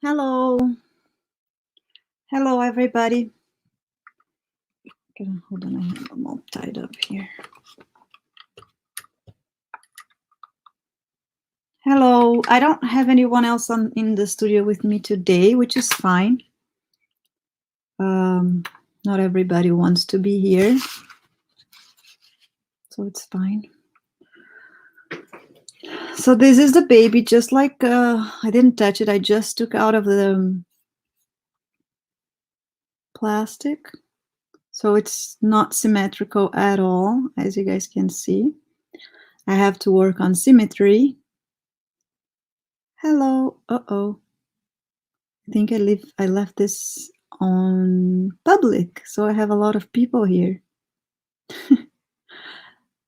Hello. Hello, everybody. Hold on, I have them all tied up here. Hello. I don't have anyone else in the studio with me today, which is fine. Not everybody wants to be here, so it's fine. So this is the baby, just like I didn't touch it. I just took out of the plastic. So it's not symmetrical at all, as you guys can see. I have to work on symmetry. Hello. Uh-oh. I think I left this on public, so I have a lot of people here.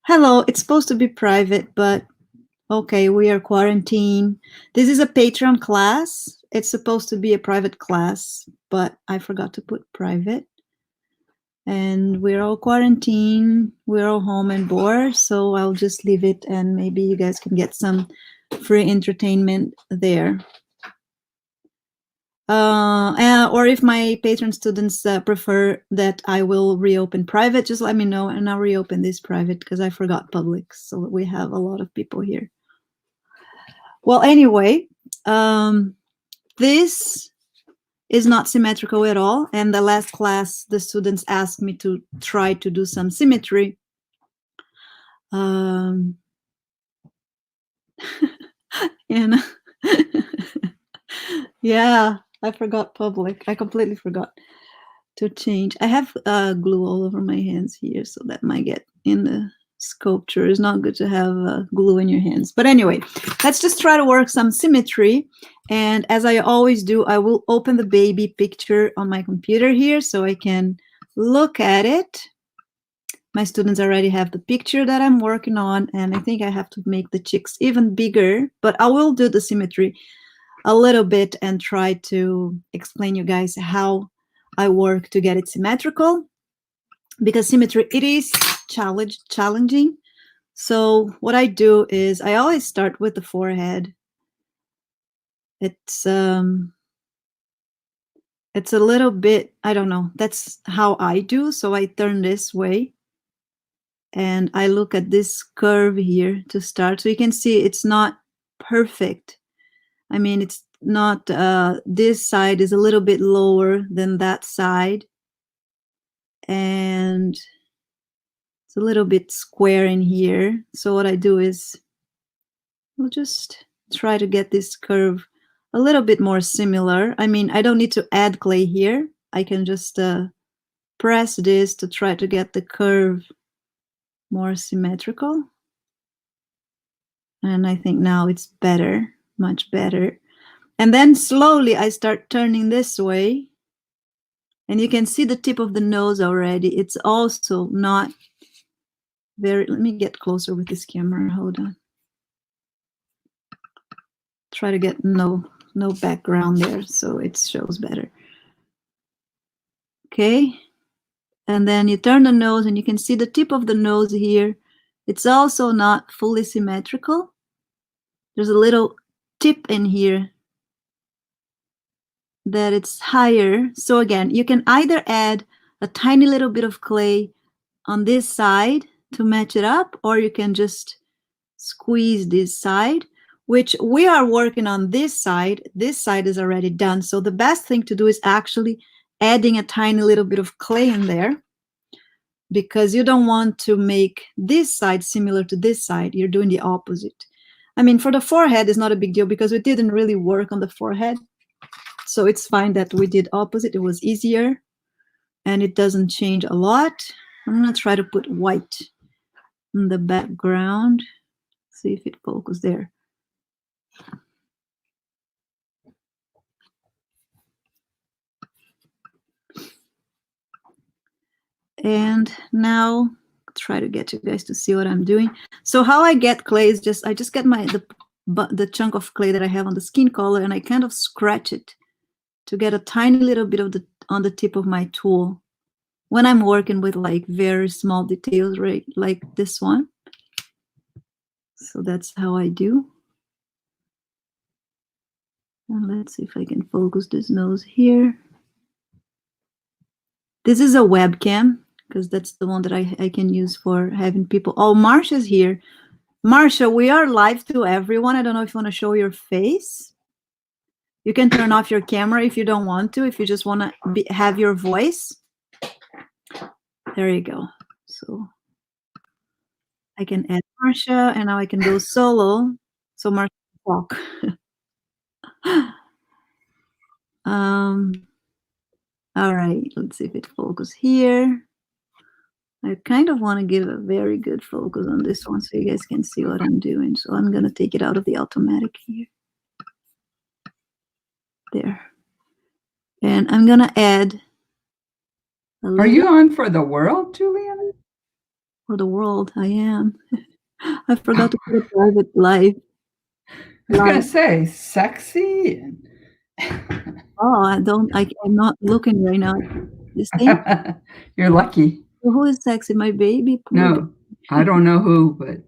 Hello, it's supposed to be private, but okay, we are quarantined. This is a Patreon class. It's supposed to be a private class, but I forgot to put private. And we're all quarantined. We're all home and bored, so I'll just leave it and maybe you guys can get some free entertainment there. Or if my patron students prefer that I will reopen private, just let me know and I'll reopen this private because I forgot public. So we have a lot of people here. Well, anyway, this is not symmetrical at all. And the last class, the students asked me to try to do some symmetry. And yeah, I forgot public. I completely forgot to change. I have glue all over my hands here, so that might get in the sculpture. It's not good to have glue in your hands. But anyway, let's just try to work some symmetry. And as I always do, I will open the baby picture on my computer here so I can look at it. My students already have the picture that I'm working on, and I think I have to make the chicks even bigger, but I will do the symmetry a little bit and try to explain you guys how I work to get it symmetrical, because symmetry, it is challenging. So what I do is I always start with the forehead. It's a little bit, I don't know, that's how I do. So I turn this way and I look at this curve here to start. So you can see it's not perfect. I mean, it's not, this side is a little bit lower than that side. And it's a little bit square in here. So what I do is we'll just try to get this curve a little bit more similar. I mean, I don't need to add clay here. I can just press this to try to get the curve more symmetrical. And I think now it's better, much better. And then slowly I start turning this way. And you can see the tip of the nose already. It's also not very, let me get closer with this camera, hold on. Try to get no background there so it shows better. Okay, and then you turn the nose and you can see the tip of the nose here. It's also not fully symmetrical. There's a little tip in here that it's higher. So again, you can either add a tiny little bit of clay on this side to match it up, or you can just squeeze this side, which we are working on this side. This side is already done. So the best thing to do is actually adding a tiny little bit of clay in there, because you don't want to make this side similar to this side. You're doing the opposite. I mean, for the forehead, it's not a big deal because we didn't really work on the forehead. So it's fine that we did opposite. It was easier and it doesn't change a lot. I'm gonna try to put white in the background. See if it focuses there. And now try to get you guys to see what I'm doing. So how I get clay is just, I just get the chunk of clay that I have on the skin color and I kind of scratch it to get a tiny little bit of on the tip of my tool when I'm working with like very small details, right? Like this one. So that's how I do. And let's see if I can focus this nose here. This is a webcam because that's the one that I can use for having people. Oh, Marsha's here. Marsha, we are live to everyone. I don't know if you want to show your face. You can turn off your camera if you don't want to, if you just want to have your voice. There you go. So I can add Marsha, and now I can go solo. So Marsha can talk. All right, let's see if it focuses here. I kind of want to give a very good focus on this one so you guys can see what I'm doing. So I'm going to take it out of the automatic here. There. And I'm going to add. Are you on for the world, Juliana? For the world, I am. I forgot to put a private live. I was going to say, sexy. Oh, I'm not looking right now. This thing? You're lucky. Who is sexy? My baby? No, I don't know who, but.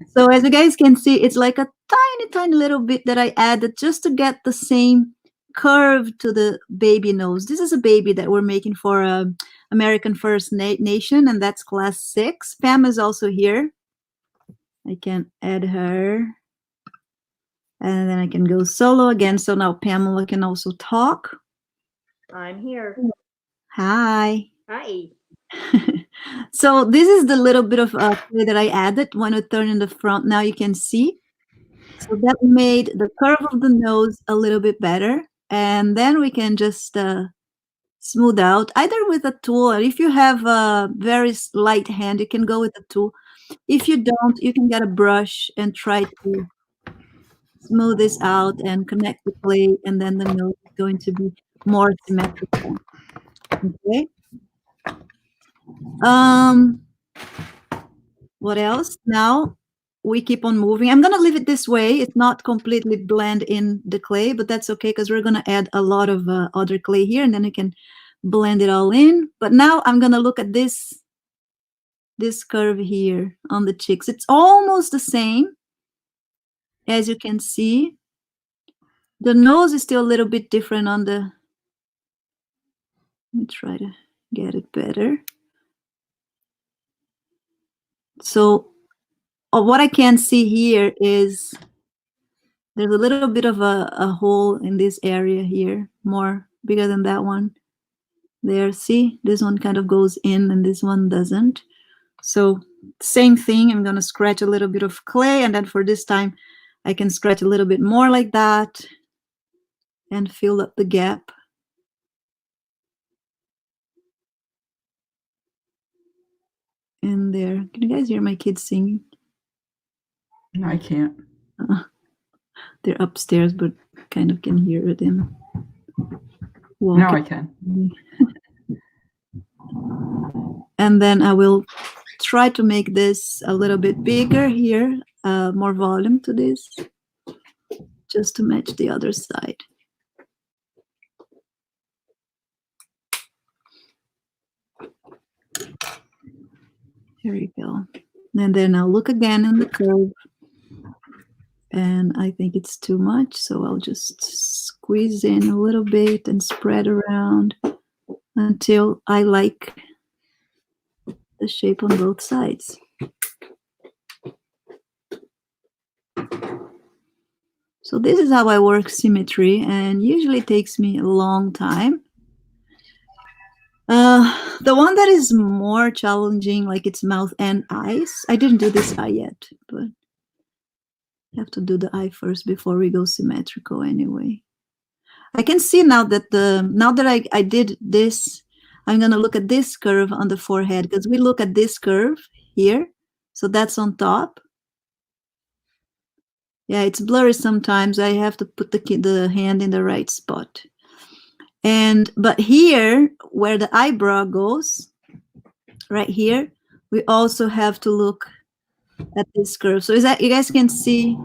So as you guys can see, it's like a tiny little bit that I added just to get the same curve to the baby nose. This is a baby that we're making for American First Nation, and that's class 6. Pam is also here. I can add her. And then I can go solo again. So now Pamela can also talk. I'm here. Hi. Hi. So this is the little bit of play that I added when I turn in the front. Now you can see. So that made the curve of the nose a little bit better. And then we can just smooth out either with a tool, or if you have a very light hand, you can go with a tool. If you don't, you can get a brush and try to smooth this out and connect the clay, and then the nose is going to be more symmetrical. Okay. What else? Now we keep on moving. I'm going to leave it this way. It's not completely blend in the clay, but that's okay because we're going to add a lot of other clay here, and then you can blend it all in. But now I'm going to look at this curve here on the cheeks. It's almost the same. As you can see, the nose is still a little bit different on the. Let me try to get it better. So what I can see here is there's a little bit of a hole in this area here, more bigger than that one. There, see, this one kind of goes in and this one doesn't. So same thing, I'm going to scratch a little bit of clay, and then for this time I can scratch a little bit more like that and fill up the gap. And there, can you guys hear my kids singing? No, I can't. They're upstairs, but kind of can hear them. Now I can. And then I will try to make this a little bit bigger here, more volume to this, just to match the other side. Here you go. And then I'll look again in the curve. And I think it's too much, so I'll just squeeze in a little bit and spread around until I like the shape on both sides. So this is how I work symmetry, and usually it takes me a long time. The one that is more challenging, like its mouth and eyes. I didn't do this eye yet, but I have to do the eye first before we go symmetrical anyway. I can see now that I did this, I'm going to look at this curve on the forehead, because we look at this curve here. So that's on top. Yeah, it's blurry sometimes. I have to put the hand in the right spot. But here, where the eyebrow goes, right here, we also have to look at this curve. So is that, you guys can see,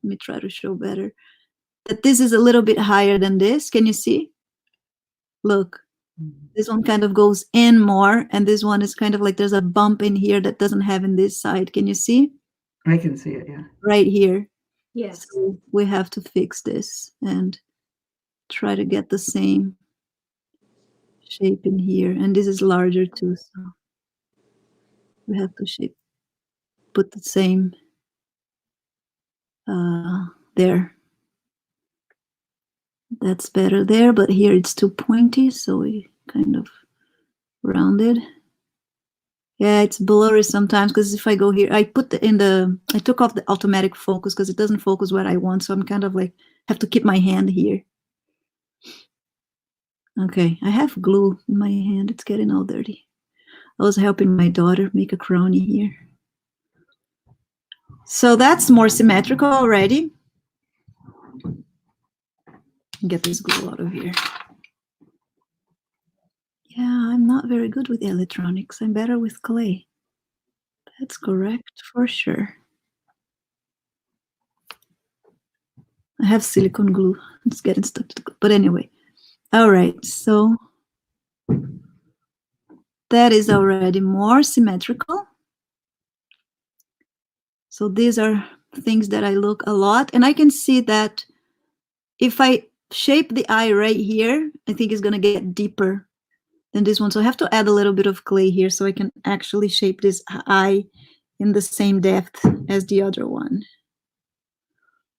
let me try to show better, that this is a little bit higher than this. Can you see? Look, this one kind of goes in more, and this one is kind of like there's a bump in here that doesn't have in this side. Can you see? I can see it, yeah. Right here. Yes. So we have to fix this and try to get the same shape in here. And this is larger too, so we have to put the same there. That's better there, but here it's too pointy, so we kind of rounded. Yeah, it's blurry sometimes because if I go here, I took off the automatic focus because it doesn't focus what I want, so I'm kind of like have to keep my hand here. Okay, I have glue in my hand. It's getting all dirty. I was helping my daughter make a crownie here. So that's more symmetrical already. Get this glue out of here. Yeah, I'm not very good with electronics. I'm better with clay. That's correct for sure. I have silicone glue. It's getting stuck to the glue. But anyway, all right, so that is already more symmetrical. So these are things that I look a lot, and I can see that if I shape the eye right here, I think it's gonna get deeper than this one. So I have to add a little bit of clay here so I can actually shape this eye in the same depth as the other one.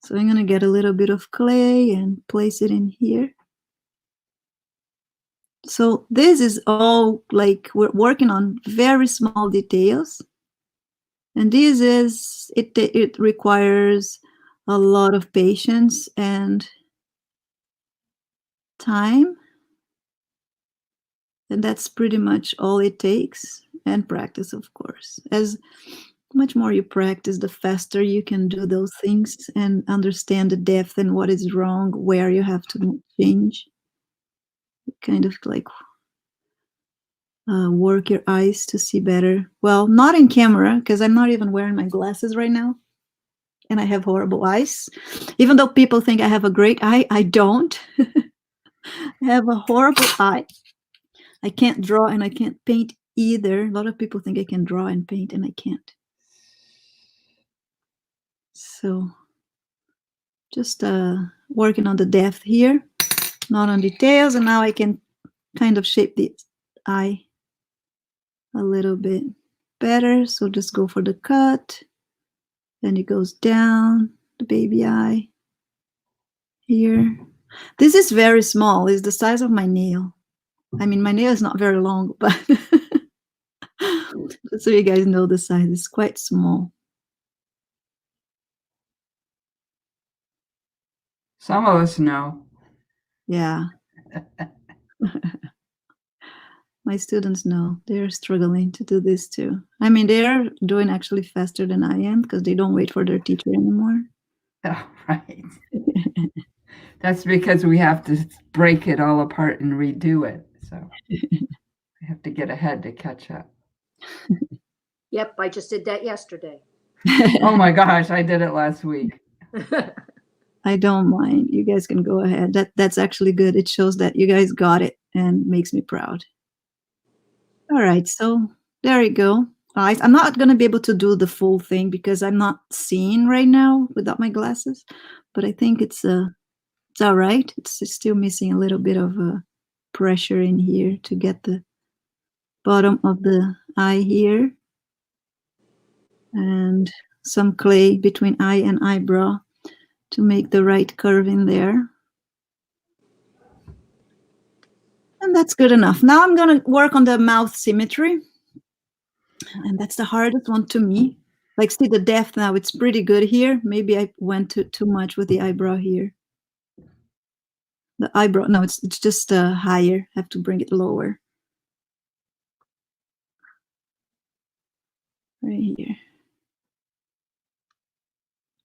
So I'm gonna get a little bit of clay and place it in here. So this is all like we're working on very small details. And this is, it requires a lot of patience and time. And that's pretty much all it takes. And practice, of course. As much more you practice, the faster you can do those things and understand the depth and what is wrong, where you have to change. Kind of like work your eyes to see better. Well, not in camera, because I'm not even wearing my glasses right now. And I have horrible eyes. Even though people think I have a great eye, I don't. I have a horrible eye. I can't draw and I can't paint either. A lot of people think I can draw and paint, and I can't. So just working on the depth here, not on details. And now I can kind of shape the eye a little bit better. So just go for the cut. Then it goes down, the baby eye here. This is very small. It's the size of my nail. I mean, my nail is not very long, but just so you guys know the size, it's quite small. Some of us know. Yeah. My students know. They're struggling to do this too. I mean, they're doing actually faster than I am because they don't wait for their teacher anymore. Oh, right. That's because we have to break it all apart and redo it. So we have to get ahead to catch up. Yep, I just did that yesterday. Oh my gosh, I did it last week. I don't mind. You guys can go ahead. That's actually good. It shows that you guys got it and makes me proud. All right, so there you go. I'm not going to be able to do the full thing because I'm not seeing right now without my glasses, but I think it's all right. It's still missing a little bit of pressure in here to get the bottom of the eye here. And some clay between eye and eyebrow to make the right curve in there. And that's good enough. Now I'm going to work on the mouth symmetry. And that's the hardest one to me. Like, see the depth now, it's pretty good here. Maybe I went too much with the eyebrow here. The eyebrow, no, it's just higher. I have to bring it lower. Right here.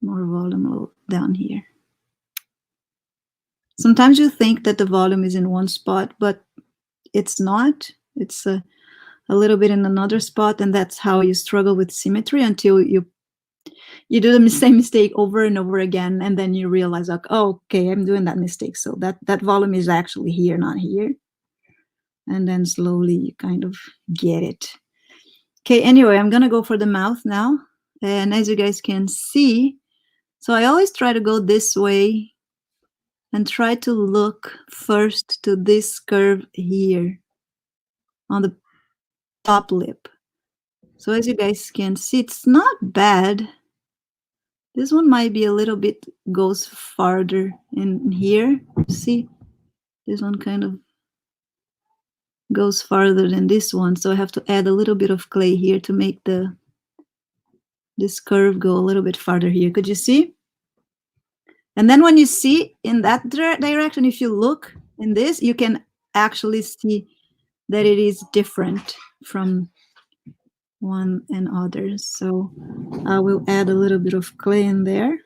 More volume down here. Sometimes you think that the volume is in one spot, but it's not. It's a little bit in another spot, and that's how you struggle with symmetry until you do the same mistake over and over again, and then you realize, like, oh, okay, I'm doing that mistake. So that volume is actually here, not here. And then slowly you kind of get it. Okay, anyway, I'm gonna go for the mouth now. And as you guys can see, So I always try to go this way and try to look first to this curve here on the top lip. So as you guys can see, it's not bad. This one might be a little bit goes farther in here. See, this one kind of goes farther than this one. So I have to add a little bit of clay here to make this curve go a little bit farther here. Could you see? And then when you see in that direction, if you look in this, you can actually see that it is different from one and others. So I will add a little bit of clay in there.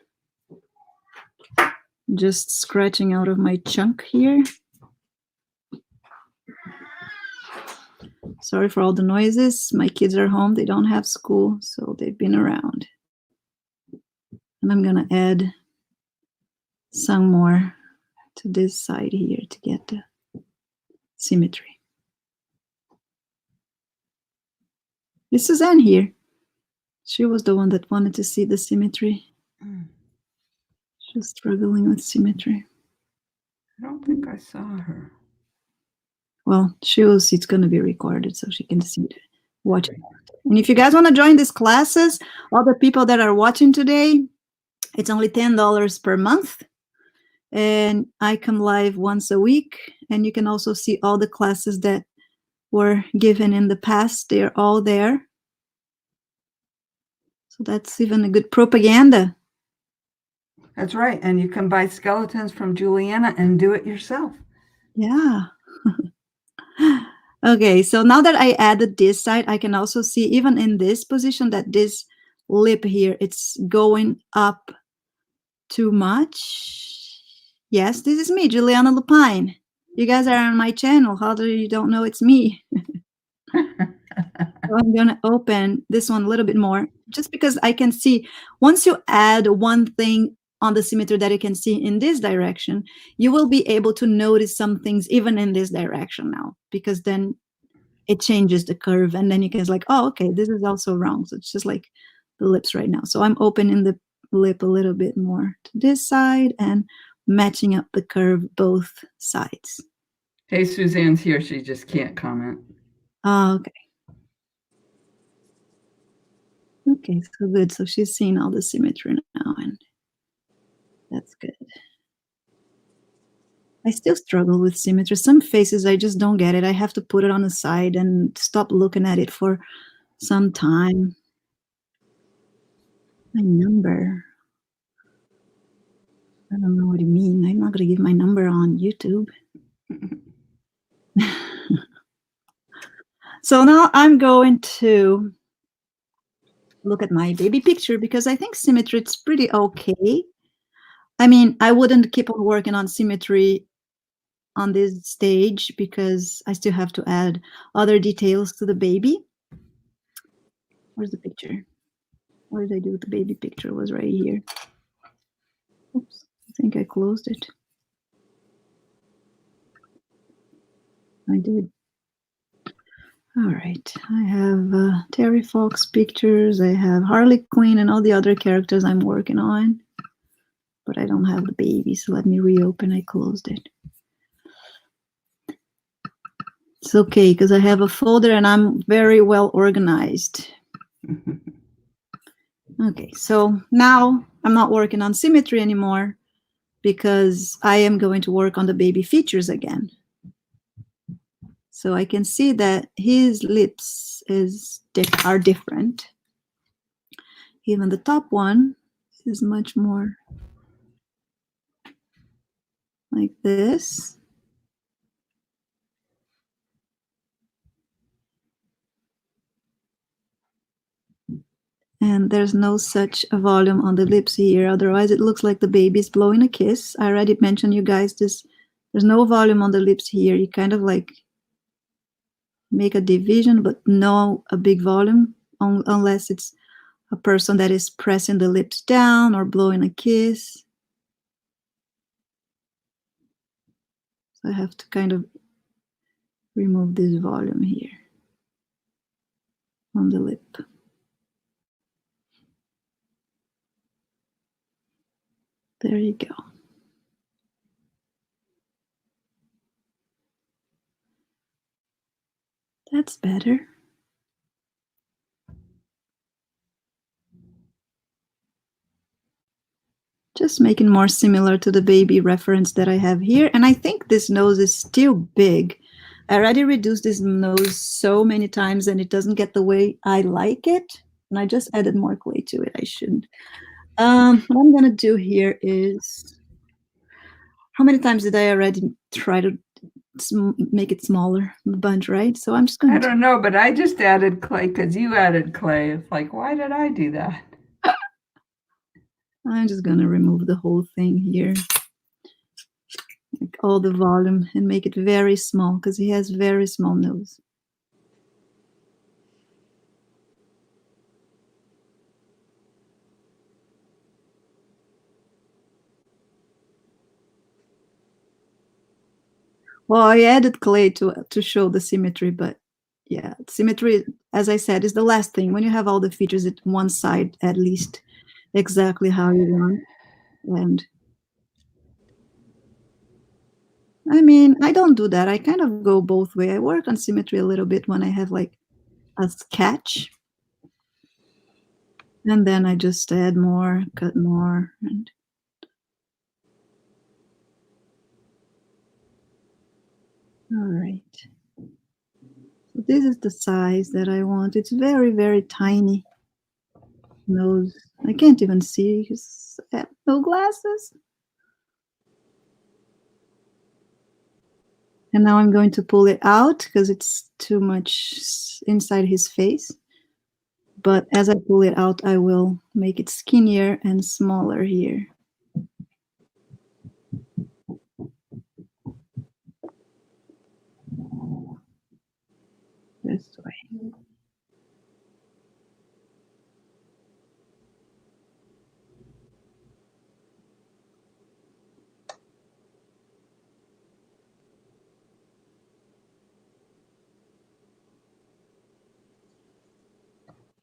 Just scratching out of my chunk here. Sorry for all the noises. My kids are home. They don't have school, so they've been around. And I'm gonna add some more to this side here to get the symmetry. This is Anne here. She was the one that wanted to see the symmetry. She's struggling with symmetry. I don't think I saw her. Well, it's going to be recorded so she can see it, watch it. And if you guys want to join these classes, all the people that are watching today, it's only $10 per month. And I come live once a week. And you can also see all the classes that were given in the past. They're all there. So that's even a good propaganda. That's right. And you can buy skeletons from Juliana and do it yourself. Yeah. Okay, so now that I added this side, I can also see even in this position that this lip here, it's going up too much. Yes, this is me, Juliana Lupine. You guys are on my channel. How do you don't know it's me? So I'm going to open this one a little bit more just because I can see once you add one thing on the symmetry that you can see in this direction, you will be able to notice some things even in this direction now, because then it changes the curve and then you can like, oh, okay, this is also wrong. So it's just like the lips right now. So I'm opening the lip a little bit more to this side and matching up the curve both sides. Hey, Suzanne's here. She just can't comment. Oh, okay. Okay, so good. So she's seeing all the symmetry now, and that's good. I still struggle with symmetry. Some faces, I just don't get it. I have to put it on the side and stop looking at it for some time. My number. I don't know what you mean. I'm not going to give my number on YouTube. So now I'm going to look at my baby picture because I think symmetry is pretty okay. I mean, I wouldn't keep on working on symmetry on this stage because I still have to add other details to the baby. Where's the picture? What did I do with the baby picture? It was right here. Oops, I think I closed it. I did. All right, I have Terry Fox pictures. I have Harley Quinn and all the other characters I'm working on, but I don't have the baby, so let me reopen. I closed it. It's okay, because I have a folder and I'm very well organized. Okay, so now I'm not working on symmetry anymore because I am going to work on the baby features again. So I can see that his lips are different. Even the top one is much more like this. And there's no such a volume on the lips here. Otherwise, it looks like the baby's blowing a kiss. I already mentioned you guys this. There's no volume on the lips here. You kind of like make a division, but no a big volume, unless it's a person that is pressing the lips down or blowing a kiss. So I have to kind of remove this volume here on the lip. There you go. That's better. Just making more similar to the baby reference that I have here. And I think this nose is still big. I already reduced this nose so many times and it doesn't get the way I like it. And I just added more clay to it. I shouldn't. What I'm gonna do here is, how many times did I already try to make it smaller, a bunch, right? So I'm just I going to, don't know, but I just added clay because you added clay. It's like, why did I do that? I'm just gonna remove the whole thing here. Like all the volume and make it very small because he has very small nose. Well, I added clay to show the symmetry, but yeah, symmetry, as I said, is the last thing. When you have all the features at one side, at least exactly how you want. And I mean, I don't do that. I kind of go both way. I work on symmetry a little bit when I have like a sketch. And then I just add more, cut more, and all right. So this is the size that I want. It's very, very tiny nose. I can't even see his no glasses. And now I'm going to pull it out because it's too much inside his face. But as I pull it out, I will make it skinnier and smaller here. This way.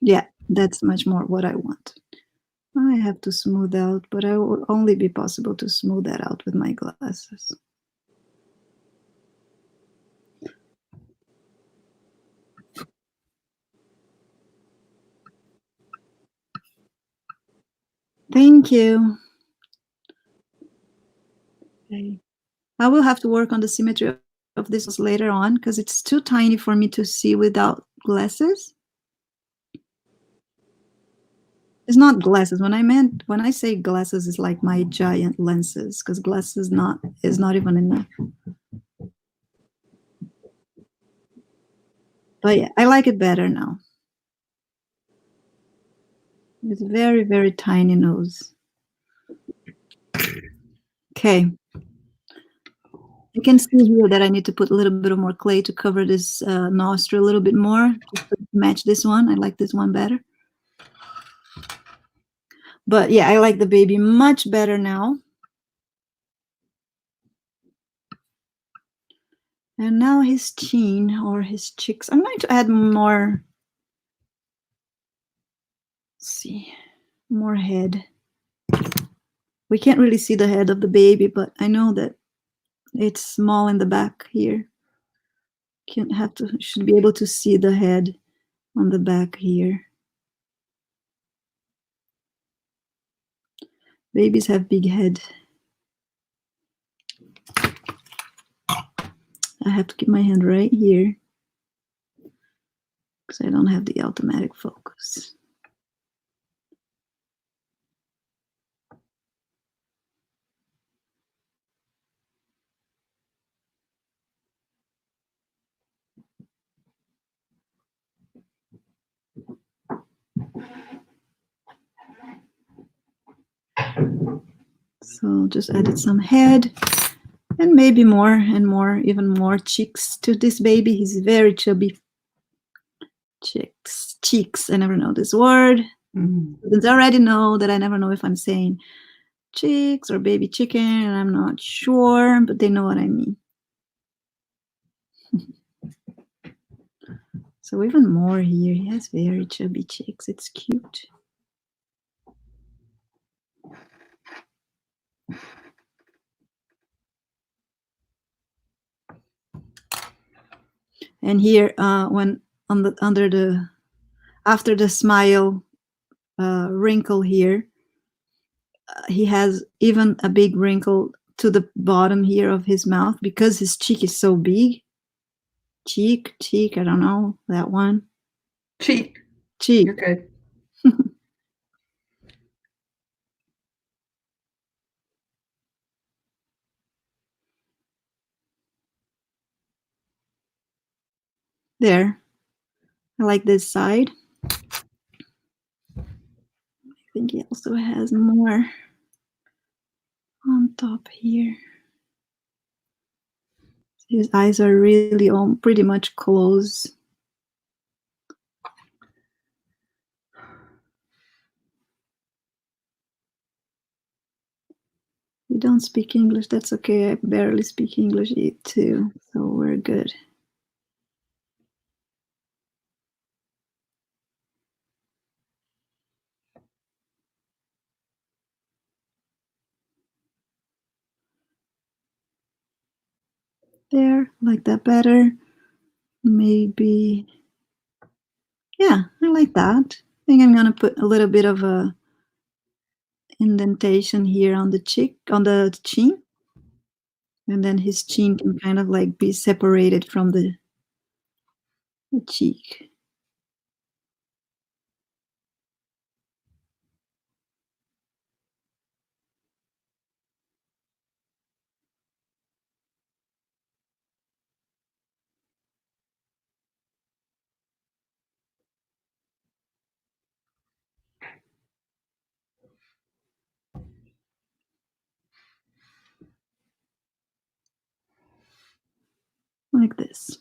Yeah, that's much more what I want. I have to smooth out, but it will only be possible to smooth that out with my glasses. Thank you. Okay. I will have to work on the symmetry of this later on because it's too tiny for me to see without glasses. It's not glasses. When I say glasses, it's like my giant lenses because glasses is not even enough. But yeah, I like it better now. It's very, very tiny nose. Okay. You can see here that I need to put a little bit of more clay to cover this nostril a little bit more to match this one. I like this one better. But yeah, I like the baby much better now. And now his chin or his cheeks. I'm going to add more, let's see, more head. We can't really see the head of the baby, but I know that it's small in the back here. Should be able to see the head on the back here. Babies have big head. I have to keep my hand right here because I don't have the automatic focus. So just added some head and maybe more and more, even more cheeks to this baby. He's very chubby. Cheeks. I never know this word. Students already know that I never know if I'm saying chicks or baby chicken, and I'm not sure, but they know what I mean. So even more here. He has very chubby cheeks. It's cute. And here, when after the smile wrinkle here, he has even a big wrinkle to the bottom here of his mouth because his cheek is so big. Cheek, I don't know, that one. Cheek. Cheek. You're good. There. I like this side. I think he also has more on top here. His eyes are really all pretty much closed. You don't speak English, that's okay. I barely speak English too, so we're good. There, like that better. Maybe, yeah, I like that. I think I'm gonna put a little bit of a indentation here on the cheek, on the chin. And then his chin can kind of like be separated from the cheek. Like this.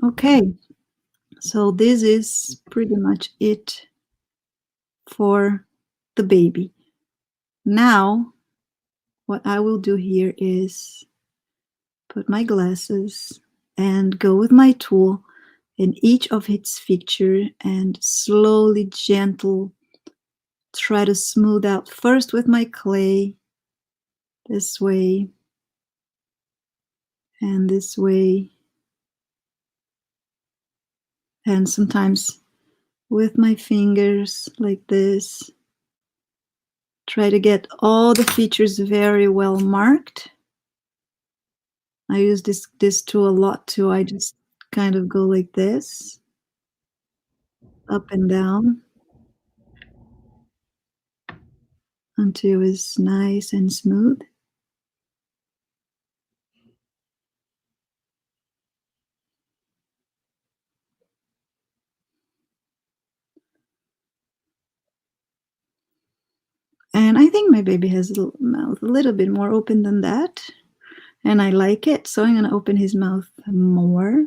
Okay, so this is pretty much it for the baby. Now, what I will do here is put my glasses and go with my tool in each of its feature and slowly, gentle, try to smooth out first with my clay, this way, and this way, and sometimes with my fingers like this. Try to get all the features very well marked. I use this tool a lot too. I just kind of go like this, up and down, until it's nice and smooth. And I think my baby has a mouth a little bit more open than that. And I like it, so I'm gonna open his mouth more.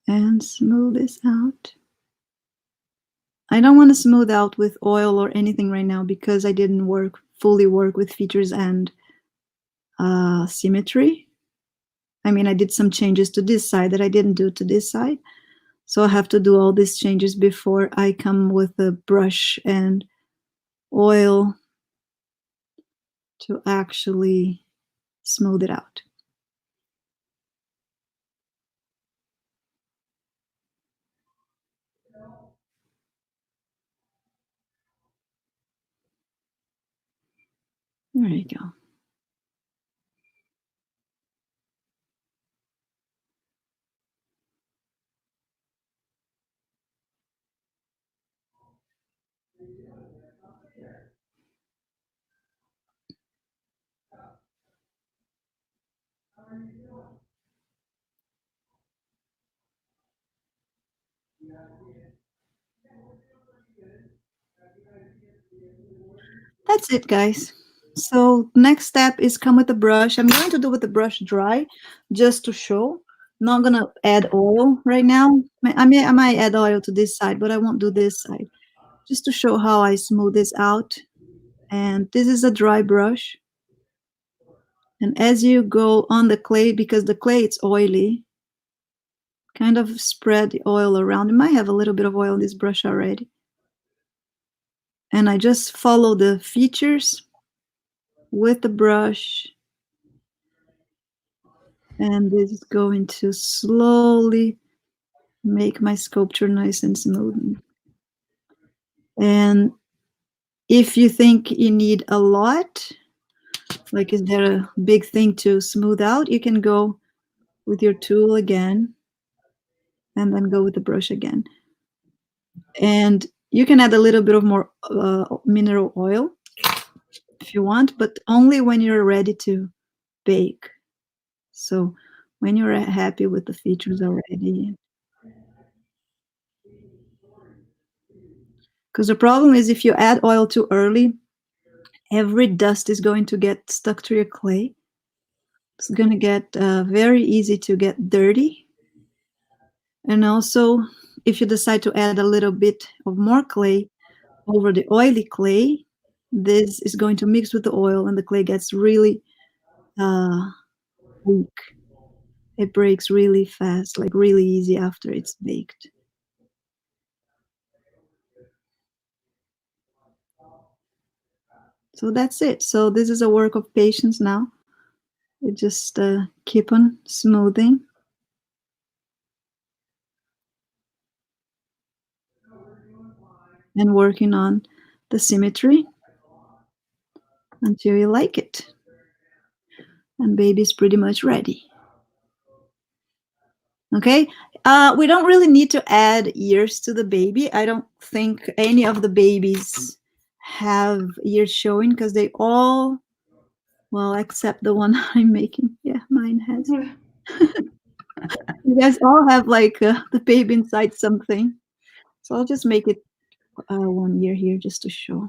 And smooth this out. I don't want to smooth out with oil or anything right now because I didn't fully work with features and symmetry. I mean, I did some changes to this side that I didn't do to this side. So I have to do all these changes before I come with a brush and oil to actually smooth it out. There you go. That's it, guys. So next step is come with the brush. I'm going to do with the brush dry just to show. not gonna add oil right now. I might add oil to this side, but I won't do this side. Just to show how I smooth this out. And this is a dry brush. And as you go on the clay, because the clay it's oily, kind of spread the oil around. It might have a little bit of oil in this brush already. And I just follow the features with the brush. And this is going to slowly make my sculpture nice and smooth. And if you think you need a lot, like is there a big thing to smooth out, you can go with your tool again and then go with the brush again. And you can add a little bit of more mineral oil if you want, but only when you're ready to bake. So when you're happy with the features already. Because the problem is if you add oil too early, every dust is going to get stuck to your clay. It's going to get very easy to get dirty. And also, if you decide to add a little bit of more clay over the oily clay, this is going to mix with the oil and the clay gets really weak. It breaks really fast, like really easy after it's baked. So that's it. So this is a work of patience now. We just keep on smoothing. And working on the symmetry until you like it. And baby's pretty much ready. Okay, we don't really need to add ears to the baby. I don't think any of the babies have ears showing because they all, well, except the one I'm making. Yeah, mine has. You guys all have like the baby inside something. So I'll just make it 1 ear here just to show.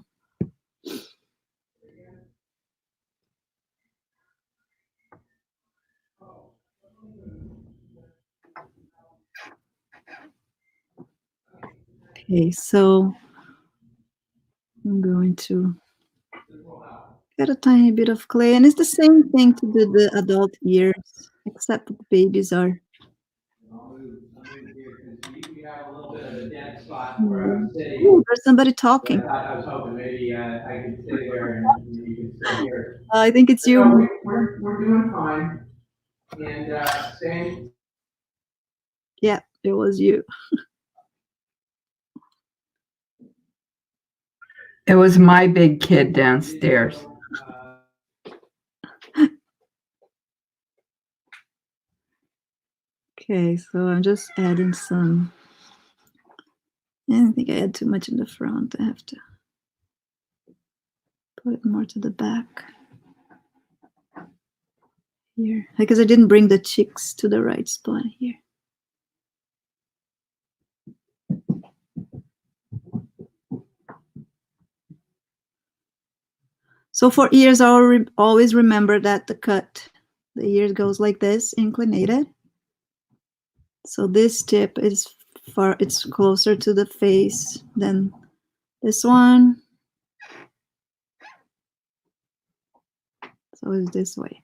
Okay, so I'm going to get a tiny bit of clay, and it's the same thing to do the adult ears, except that the babies are. Ooh, there's somebody talking. I was hoping maybe I could stay there and you could still hear. I think it's you. No, we're doing fine. And same. Yeah, it was you. It was my big kid downstairs. Okay, so I'm just adding some. I think I had too much in the front. I have to put it more to the back. Here, because I didn't bring the cheeks to the right spot here. So for ears, I'll always remember that the ear goes like this, inclinated. So this tip is it's closer to the face than this one. So it's this way.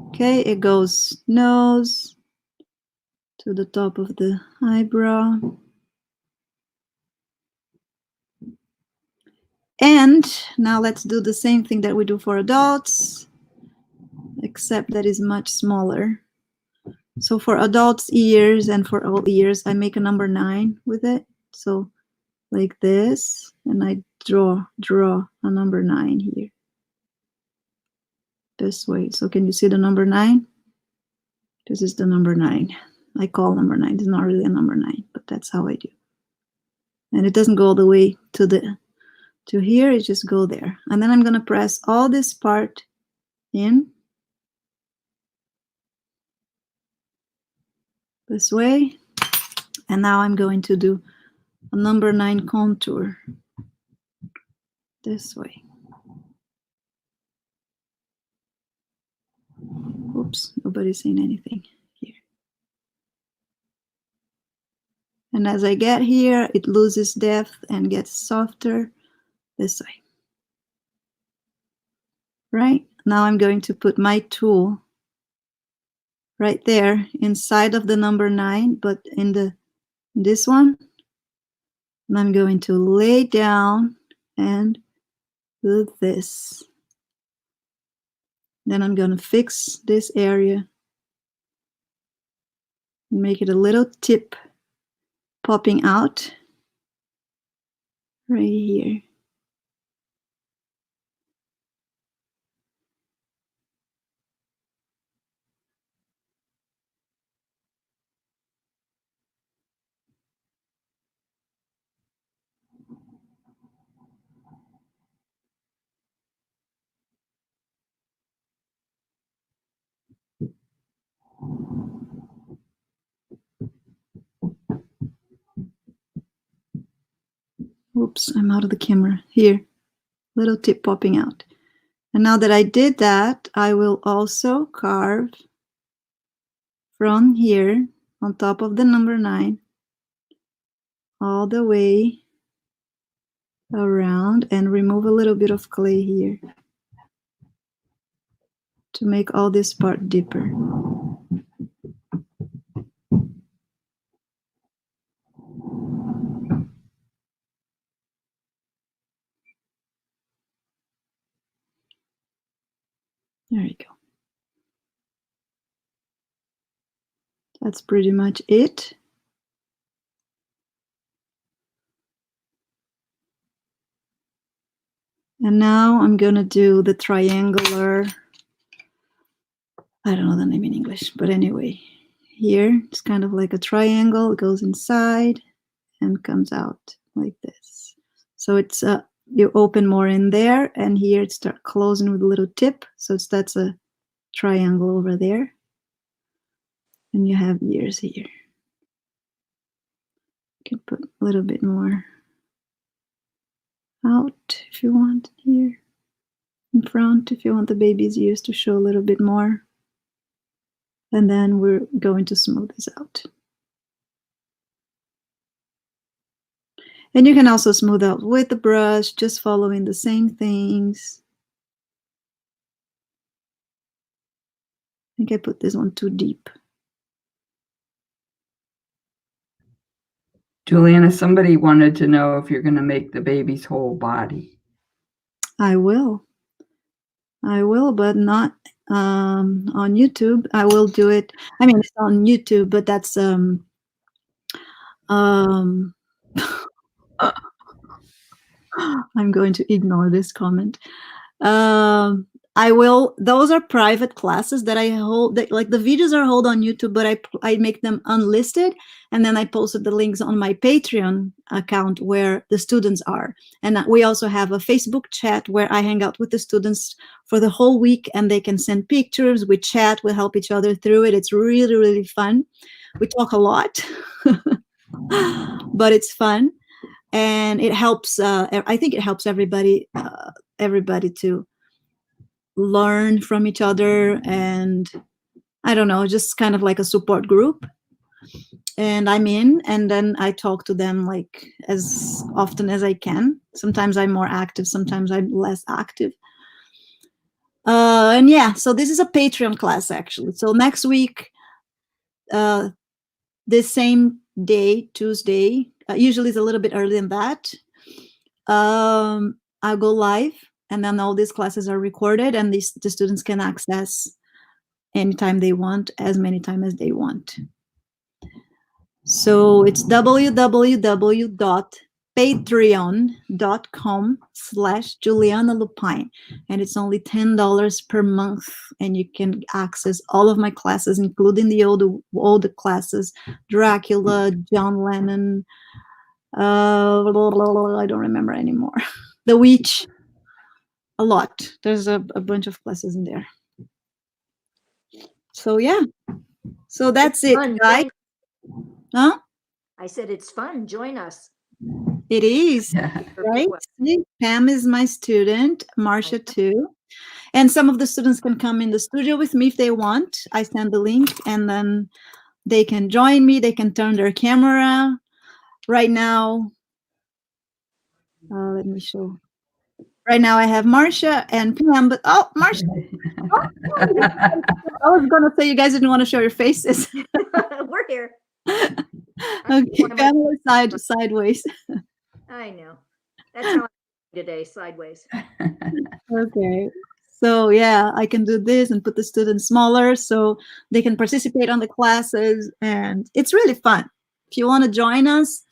Okay, it goes nose to the top of the eyebrow. And now let's do the same thing that we do for adults, except that is much smaller. So for adults' ears and for all ears, I make a number 9 with it. So like this, and I draw a number 9 here. This way. So can you see the number 9? This is the number 9. I call number 9. It's not really a number 9, but that's how I do. And it doesn't go all the way to here, it just go there. And then I'm going to press all this part in this way. And now I'm going to do a number 9 contour this way. Oops, nobody's saying anything here. And as I get here, it loses depth and gets softer this way. Right? Now I'm going to put my tool right there inside of the number 9, but in this one. And I'm going to lay down and do this. Then I'm going to fix this area. Make it a little tip popping out right here. Oops, I'm out of the camera. Here, little tip popping out. And now that I did that, I will also carve from here on top of the number 9 all the way around and remove a little bit of clay here to make all this part deeper. There you go. That's pretty much it. And now I'm going to do the triangular, I don't know the name in English, but anyway, here it's kind of like a triangle. It goes inside and comes out like this. So it's you open more in there, and here it starts closing with a little tip. So that's a triangle over there. And you have ears here. You can put a little bit more out if you want here. In front if you want the baby's ears to show a little bit more. And then we're going to smooth this out. And you can also smooth out with the brush, just following the same things. I think I put this one too deep. Juliana, somebody wanted to know if you're going to make the baby's whole body. I will, but not on YouTube. I will do it. I mean, it's on YouTube, but that's I'm going to ignore this comment. I will. Those are private classes that I hold. Like the videos are held on YouTube, but I make them unlisted, and then I posted the links on my Patreon account where the students are. And we also have a Facebook chat where I hang out with the students for the whole week, and they can send pictures. We chat. We help each other through it. It's really, really fun. We talk a lot, but it's fun. And it helps. I think it helps everybody to learn from each other, and I don't know, just kind of like a support group. And I'm in, and then I talk to them like as often as I can. Sometimes I'm more active, sometimes I'm less active. And yeah, so this is a Patreon class actually. So next week, this same day, Tuesday, usually it's a little bit earlier than that, I'll go live, and then all these classes are recorded, and the students can access anytime they want, as many times as they want. So it's www.patreon.com/Juliana Lupine, and it's only $10 per month, and you can access all of my classes, including the older classes, Dracula, John Lennon, I don't remember anymore, The Witch, a lot. There's a bunch of classes in there. So yeah, so that's it, Fun, guys. Huh? I said it's fun. Join us. It is. Yeah. Right? See, Pam is my student, Marcia too. And some of the students can come in the studio with me if they want. I send the link, and then they can join me. They can turn their camera right now, let me show. Right now I have Marcia and Pam, but oh, Marcia, I was gonna say you guys didn't want to show your faces. We're here. Okay, one of my- family sideways. I know. That's how I'm today, sideways. Okay. So yeah, I can do this and put the students smaller so they can participate on the classes, and it's really fun. If you want to join us,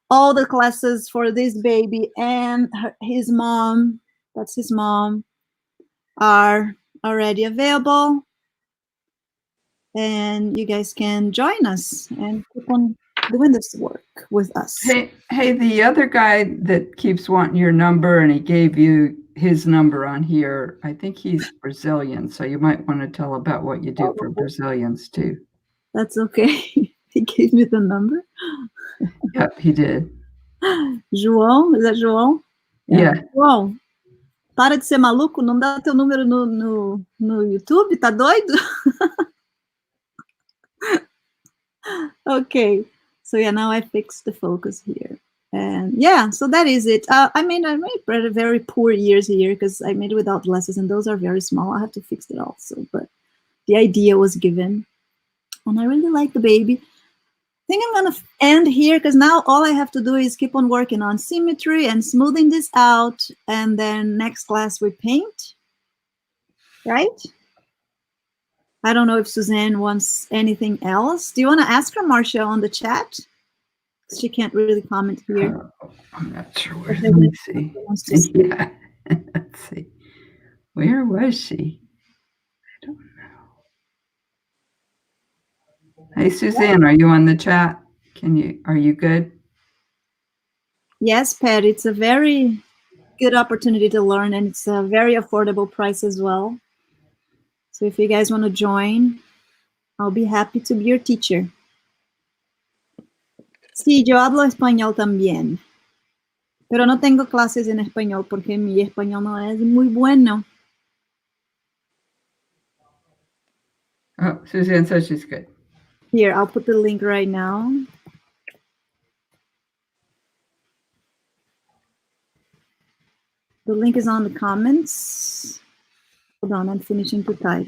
all the classes for this baby and his mom, that's his mom, are already available. And you guys can join us and keep on doing this work with us. Hey, the other guy that keeps wanting your number and he gave you his number on here, I think he's Brazilian, so you might want to tell about what you do for Brazilians too. That's okay. He gave me the number. Yep, he did. João, is that João? Yeah. João, para de ser maluco, não dá teu número no YouTube, tá doido? Okay, so yeah, now I fixed the focus here. And yeah, so that is it. I made very poor years here because I made it without glasses and those are very small. I have to fix it also, but the idea was given. And I really like the baby. I think I'm gonna end here because now all I have to do is keep on working on symmetry and smoothing this out. And then next class we paint, right? I don't know if Suzanne wants anything else. Do you want to ask her, Marcia, on the chat? She can't really comment here. I'm not sure where. Let me see. Yeah. Let's see. Where was she? I don't know. Hey, Suzanne, are you on the chat? Are you good? Yes, Pat, it's a very good opportunity to learn and it's a very affordable price as well. So if you guys want to join, I'll be happy to be your teacher. Sí, yo hablo español también, pero no tengo clases en español porque mi español no es muy bueno. Oh, Suzanne says she's good. Here, I'll put the link right now. The link is on the comments. Hold on, I'm finishing to type.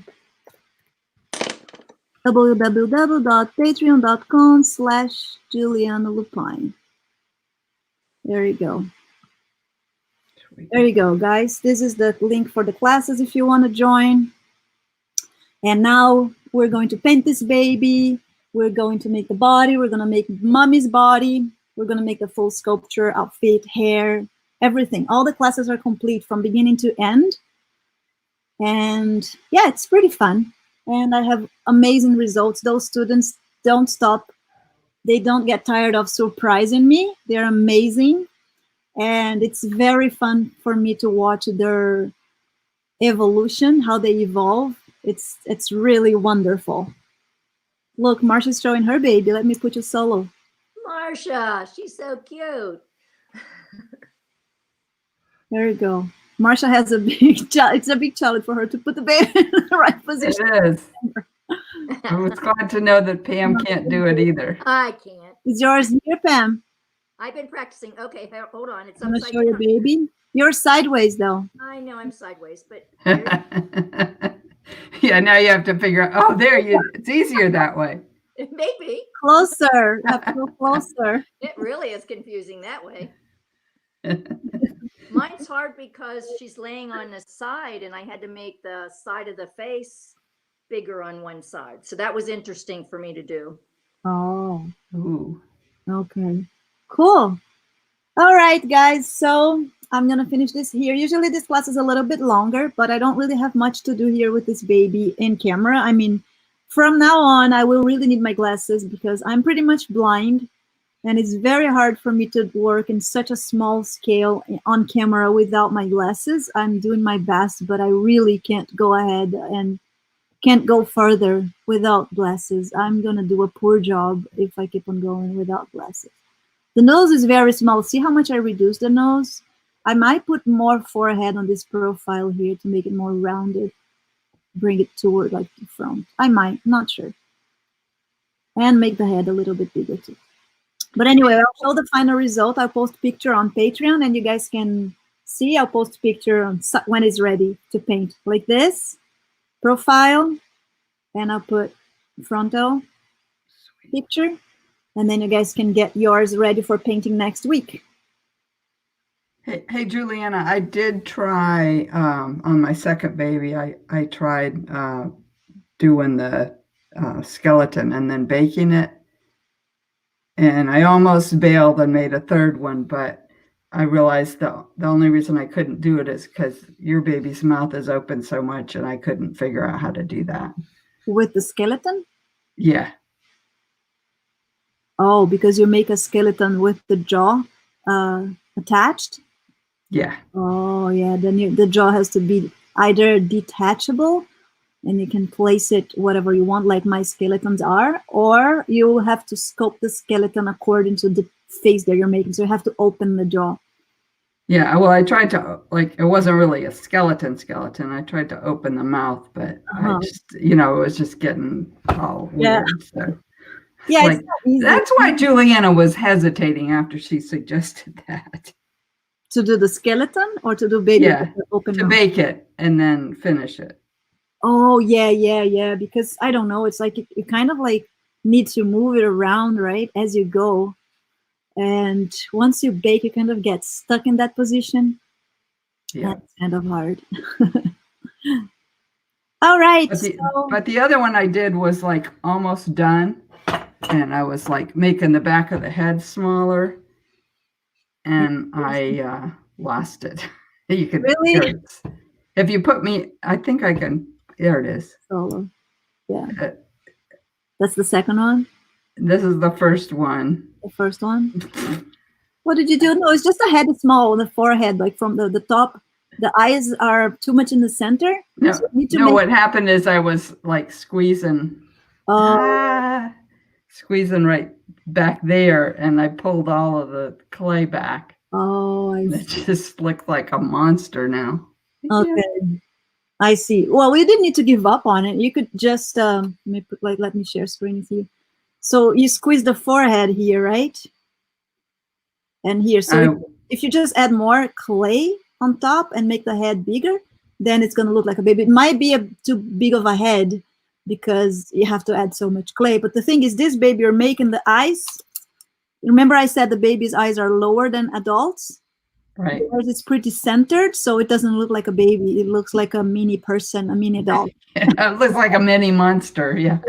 www.patreon.com/JulianaLupine. There you go. There you go, guys. This is the link for the classes if you want to join. And now we're going to paint this baby. We're going to make the body. We're going to make mommy's body. We're going to make the full sculpture, outfit, hair, everything. All the classes are complete from beginning to end. And yeah, it's pretty fun. And I have amazing results. Those students don't stop. They don't get tired of surprising me. They're amazing. And it's very fun for me to watch their evolution, how they evolve. It's really wonderful. Look, Marcia's showing her baby. Let me put you solo. Marcia, she's so cute. There you go. Marcia has a big challenge. It's a big challenge for her to put the baby in the right position. It is. I was glad to know that Pam can't do it either. I can't. Is yours here, Pam? I've been practicing. Okay, hold on. It's I'm gonna upside show your down. baby. You're sideways though. I know I'm sideways, but Yeah, now you have to figure out, oh, it's easier that way. maybe. Closer. You have to go closer. It really is confusing that way. Mine's hard because she's laying on the side and I had to make the side of the face bigger on one side. So that was interesting for me to do. Oh, Ooh. okay. Cool. All right, guys. So I'm going to finish this here. Usually this class is a little bit longer, but I don't really have much to do here with this baby in camera. I mean, from now on, I will really need my glasses because I'm pretty much blind. And it's very hard for me to work in such a small scale on camera without my glasses. I'm doing my best, but I really can't go ahead and can't go further without glasses. I'm going to do a poor job if I keep on going without glasses. The nose is very small. See how much I reduced the nose? I might put more forehead on this profile here to make it more rounded. Bring it toward like the front. I might, not sure. And make the head a little bit bigger too. But anyway, I'll show the final result. I'll post picture on Patreon and you guys can see. I'll post picture on when it's ready to paint like this. Profile, and I'll put frontal picture, and then you guys can get yours ready for painting next week. Hey, Juliana, I did try on my second baby. I tried doing the skeleton and then baking it, and I almost bailed and made a third one, but I realized the only reason I couldn't do it is because your baby's mouth is open so much, and I couldn't figure out how to do that. With the skeleton? Yeah. Oh, because you make a skeleton with the jaw attached? Yeah. Oh, yeah. Then the jaw has to be either detachable, and you can place it whatever you want, like my skeletons are, or you have to sculpt the skeleton according to the face that you're making. So you have to open the jaw. Yeah, well, I tried to, like, it wasn't really a skeleton. I tried to open the mouth, but I just, it was just getting all weird. So, yeah, like, it's not easy. That's why Juliana was hesitating after she suggested that. To do the skeleton or to do baby Yeah, open to mouth? bake it and then finish it. Oh, yeah. Because I don't know, it's like you kind of like need to move it around, right, as you go. And once you bake, you kind of get stuck in that position. Yeah. That's kind of hard. All right. But the other one I did was like almost done. And I was like making the back of the head smaller. And I lost it. You could Really? if you put me, I think I can. There it is. Solo. Yeah. That's the second one? This is the first one. The first one? What did you do? No, it's just the head is small on the forehead, like from the top. The eyes are too much in the center. No, so you need to what happened is I was like squeezing. Squeezing right back there, and I pulled all of the clay back. Oh, I see. It just looked like a monster now. Okay. Yeah. I see. Well, we didn't need to give up on it. You could just let me share screen with you. So you squeeze the forehead here, right? And here. So if you just add more clay on top and make the head bigger, then it's going to look like a baby. It might be too big of a head because you have to add so much clay. But the thing is, this baby, you're making the eyes. Remember I said the baby's eyes are lower than adults? Right. Because it's pretty centered, so it doesn't look like a baby. It looks like a mini person, a mini doll. It looks like a mini monster, yeah.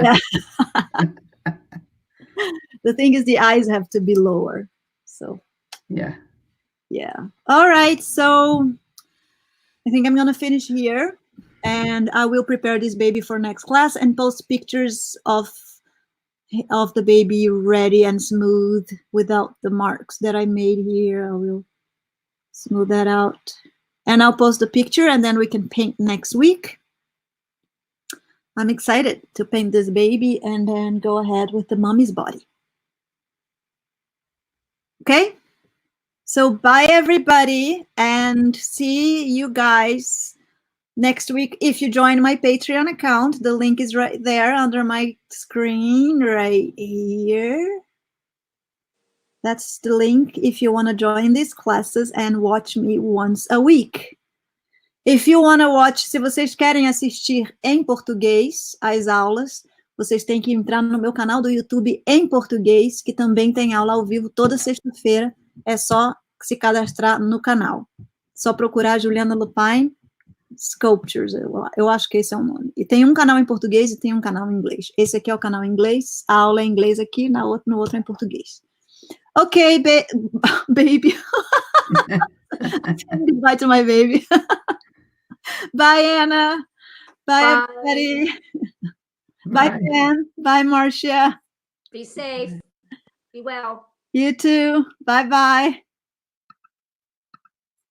The thing is, the eyes have to be lower. So, yeah. All right, so I think I'm going to finish here, and I will prepare this baby for next class and post pictures of the baby ready and smooth without the marks that I made here. I will smooth that out, and I'll post the picture, and then we can paint next week. I'm excited to paint this baby and then go ahead with the mommy's body. Okay, so bye everybody, and see you guys next week. If you join my Patreon account, the link is right there under my screen right here. That's the link if you want to join these classes and watch me once a week. If you want to watch, se vocês querem assistir em português as aulas, vocês têm que entrar no meu canal do YouTube em português, que também tem aula ao vivo toda sexta-feira. É só se cadastrar no canal. Só procurar Juliana Lupine Sculptures, eu acho que esse é o nome. E tem um canal em português e tem um canal em inglês. Esse aqui é o canal em inglês, a aula é em inglês aqui, no outro é em português. Okay, baby. Goodbye to my baby. Bye, Anna. Bye, everybody. Bye, Ben. Bye, Marcia. Be safe. Be well. You too. Bye-bye.